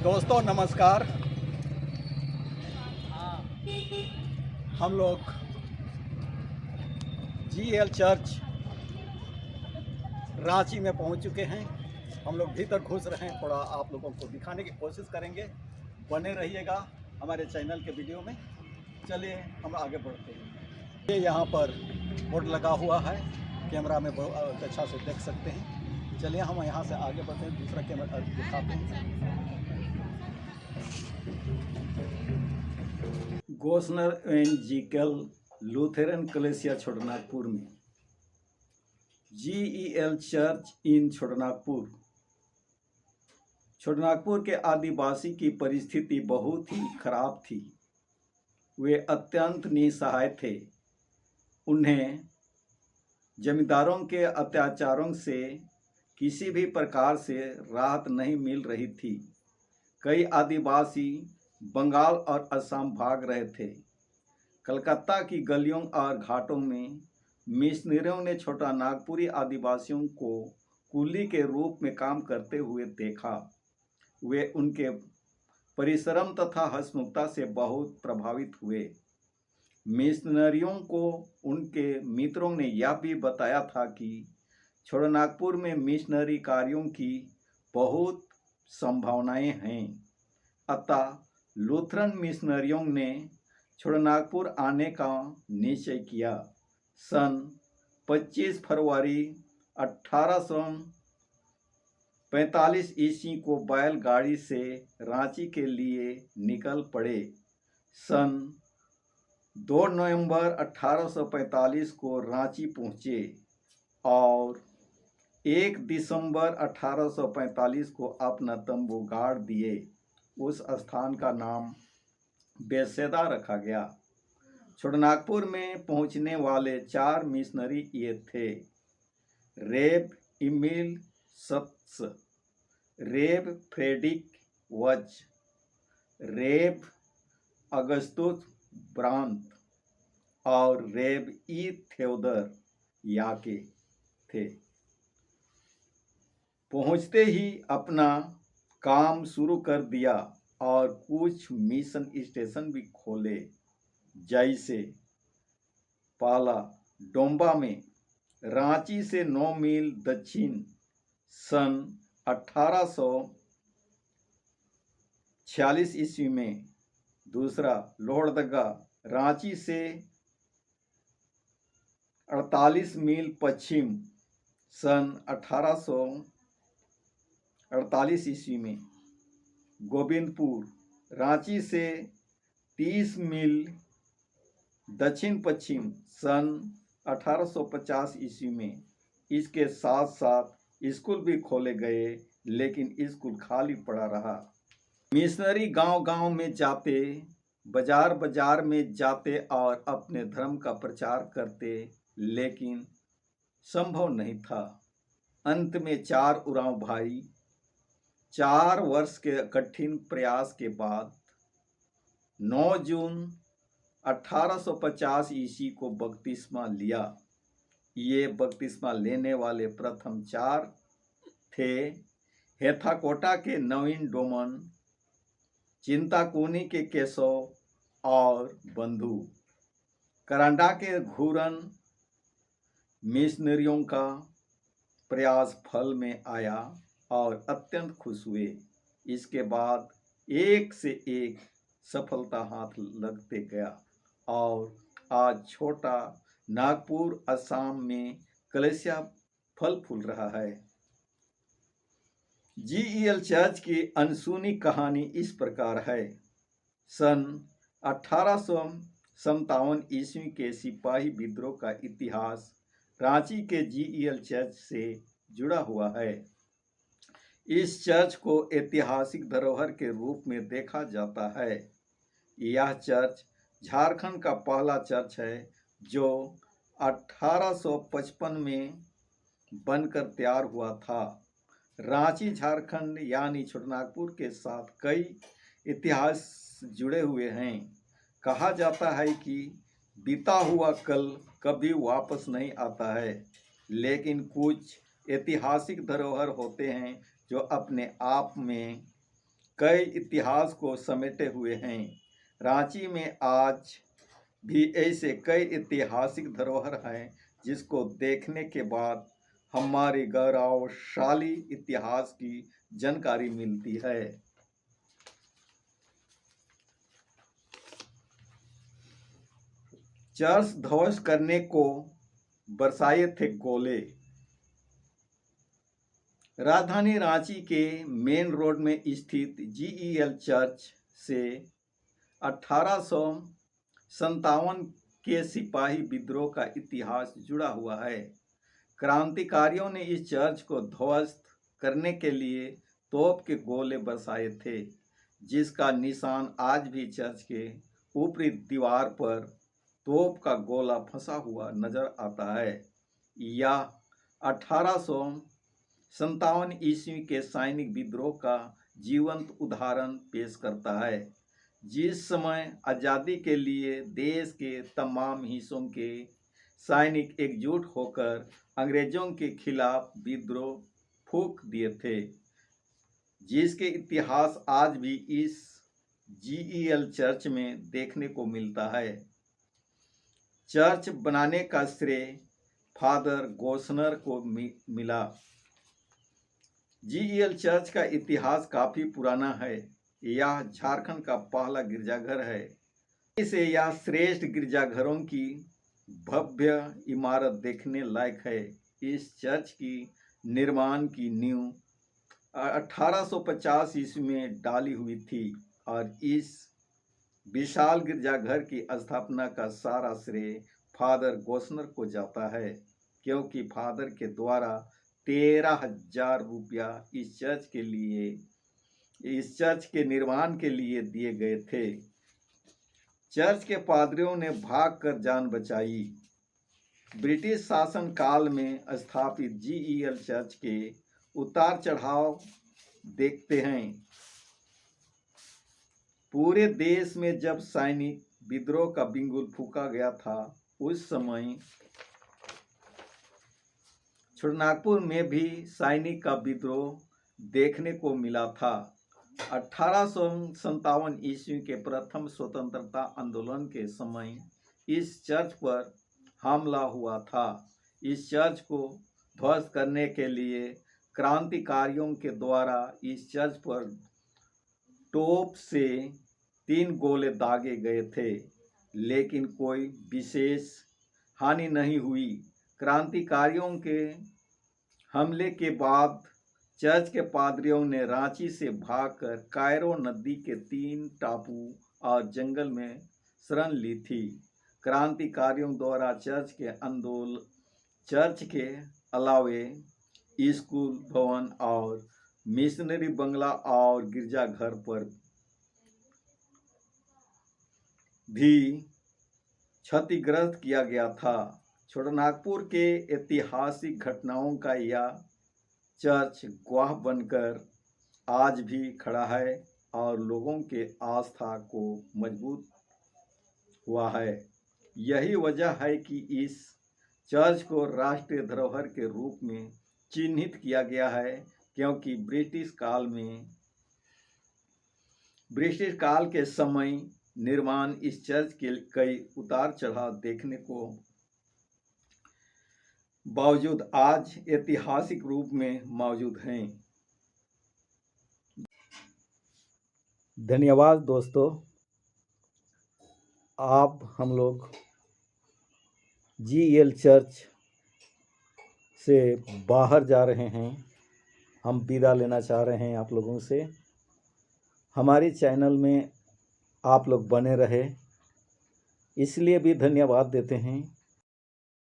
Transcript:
दोस्तों नमस्कार। हम लोग GL चर्च रांची में पहुंच चुके हैं। हम लोग भीतर घुस रहे हैं, थोड़ा आप लोगों को दिखाने की कोशिश करेंगे। बने रहिएगा हमारे चैनल के वीडियो में। चलिए हम आगे बढ़ते हैं। ये यहाँ पर बोर्ड लगा हुआ है, कैमरा में बहुत अच्छा से देख सकते हैं। चलिए हम यहाँ से आगे बढ़ते हैं, दूसरा कैमरा दिखाते हैं। गोस्नर एवेंजिकल लूथेरन कलेसिया छोटनागपुर में GEL चर्च इन छोटनागपुर के आदिवासी की परिस्थिति बहुत ही खराब थी। वे अत्यंत निसहाय थे। उन्हें जमींदारों के अत्याचारों से किसी भी प्रकार से राहत नहीं मिल रही थी। कई आदिवासी बंगाल और असम भाग रहे थे। कलकत्ता की गलियों और घाटों में मिशनरियों ने छोटा नागपुरी आदिवासियों को कुली के रूप में काम करते हुए देखा। वे उनके परिश्रम तथा हंसमुखता से बहुत प्रभावित हुए। मिशनरियों को उनके मित्रों ने यह भी बताया था कि छोटानागपुर में मिशनरी कार्यों की बहुत संभावनाएं हैं। अतः लूथरन मिशनरियों ने छोटानागपुर आने का निश्चय किया। सन 25 फरवरी 1845 ईस्वी को बैलगाड़ी से रांची के लिए निकल पड़े। सन 2 नवंबर 1845 को रांची पहुँचे और 1 दिसंबर 1845 को अपना तंबू गाड़ दिए। उस स्थान का नाम बेसेदा रखा गया। छोटानागपुर में पहुंचने वाले 4 मिशनरी ये थे: रेब इमिल सत्स, रेब फ्रेडिक वच, रेब अगस्तुस ब्रांत और रेब ई थेओदर याके थे। पहुंचते ही अपना काम शुरू कर दिया और कुछ मिशन स्टेशन भी खोले, जैसे पाला डोंबा में रांची से 9 मील दक्षिण सन 1846 ईस्वी में। दूसरा लोहरदगा रांची से 48 मील पश्चिम सन 1848 ईस्वी में। गोविंदपुर रांची से 30 मील दक्षिण पश्चिम सन 1850 ईस्वी में। इसके साथ साथ स्कूल भी खोले गए, लेकिन स्कूल खाली पड़ा रहा। मिशनरी गांव-गांव में जाते, बाजार-बाजार में जाते और अपने धर्म का प्रचार करते, लेकिन संभव नहीं था। अंत में 4 उरांव भाई 4 वर्ष के कठिन प्रयास के बाद 9 जून 1850 ईस्वी को बपतिस्मा लिया। ये बपतिस्मा लेने वाले प्रथम 4 थे: हेथाकोटा के नवीन डोमन, चिंताकुनी के केशव और बंधु। करांडा के घूरन मिशनरियों का प्रयास फल में आया और अत्यंत खुश हुए। इसके बाद एक से एक सफलता हाथ लगते गया और आज छोटा नागपुर असम में कलेसिया फल फूल रहा है। GEL चर्च की अनसुनी कहानी इस प्रकार है। सन 1857 ईस्वी के सिपाही विद्रोह का इतिहास रांची के GEL चर्च से जुड़ा हुआ है। इस चर्च को ऐतिहासिक धरोहर के रूप में देखा जाता है। यह चर्च झारखंड का पहला चर्च है जो 1855 में बनकर तैयार हुआ था। रांची झारखंड यानी छोटानागपुर के साथ कई इतिहास जुड़े हुए हैं। कहा जाता है कि बीता हुआ कल कभी वापस नहीं आता है, लेकिन कुछ ऐतिहासिक धरोहर होते हैं जो अपने आप में कई इतिहास को समेटे हुए हैं। रांची में आज भी ऐसे कई ऐतिहासिक धरोहर हैं जिसको देखने के बाद हमारे गौरवशाली इतिहास की जानकारी मिलती है। चर्च ध्वस्त करने को बरसाए थे गोले। राजधानी रांची के मेन रोड में स्थित GEL चर्च से 1857 के सिपाही विद्रोह का इतिहास जुड़ा हुआ है। क्रांतिकारियों ने इस चर्च को ध्वस्त करने के लिए तोप के गोले बरसाए थे, जिसका निशान आज भी चर्च के ऊपरी दीवार पर तोप का गोला फंसा हुआ नजर आता है। यह 1857 ईस्वी के सैनिक विद्रोह का जीवंत उदाहरण पेश करता है, जिस समय आज़ादी के लिए देश के तमाम हिस्सों के सैनिक एकजुट होकर अंग्रेजों के खिलाफ विद्रोह फूंक दिए थे, जिसके इतिहास आज भी इस GEL चर्च में देखने को मिलता है। चर्च बनाने का श्रेय फादर गोस्नर को मिला। GEL चर्च का इतिहास काफी पुराना है। यह झारखंड का पहला गिरजाघर है। इसे यह श्रेष्ठ गिरजाघरों की भव्य इमारत देखने लायक है। इस चर्च की निर्माण की नींव 1850 ईस्वी में डाली हुई थी और इस विशाल गिरजाघर की स्थापना का सारा श्रेय फादर गोस्नर को जाता है, क्योंकि फादर के द्वारा 13,000 रुपया इस चर्च के निर्माण के लिए दिए गए थे। चर्च के पादरियों ने भागकर जान बचाई। ब्रिटिश शासन काल में स्थापित GEL चर्च के उतार चढ़ाव देखते हैं। पूरे देश में जब सैनिक विद्रोह का बिगुल फूंका गया था, उस समय छोटानागपुर में भी सैनिक का विद्रोह देखने को मिला था। 1857 ईस्वी के प्रथम स्वतंत्रता आंदोलन के समय इस चर्च पर हमला हुआ था। इस चर्च को ध्वस्त करने के लिए क्रांतिकारियों के द्वारा इस चर्च पर तोप से 3 गोले दागे गए थे, लेकिन कोई विशेष हानि नहीं हुई। क्रांतिकारियों के हमले के बाद चर्च के पादरियों ने रांची से भागकर कायरो नदी के 3 टापू और जंगल में शरण ली थी। क्रांतिकारियों द्वारा चर्च के अलावे स्कूल भवन और मिशनरी बंगला और गिरजाघर पर भी क्षतिग्रस्त किया गया था। छोटानागपुर के ऐतिहासिक घटनाओं का यह चर्च गवाह बनकर आज भी खड़ा है और लोगों के आस्था को मजबूत हुआ है। यही वजह है कि इस चर्च को राष्ट्रीय धरोहर के रूप में चिन्हित किया गया है, क्योंकि ब्रिटिश काल के समय निर्माण इस चर्च के कई उतार चढ़ाव देखने को बावजूद आज ऐतिहासिक रूप में मौजूद हैं। धन्यवाद दोस्तों। आप हम लोग GEL चर्च से बाहर जा रहे हैं। हम विदा लेना चाह रहे हैं आप लोगों से। हमारे चैनल में आप लोग बने रहे, इसलिए भी धन्यवाद देते हैं।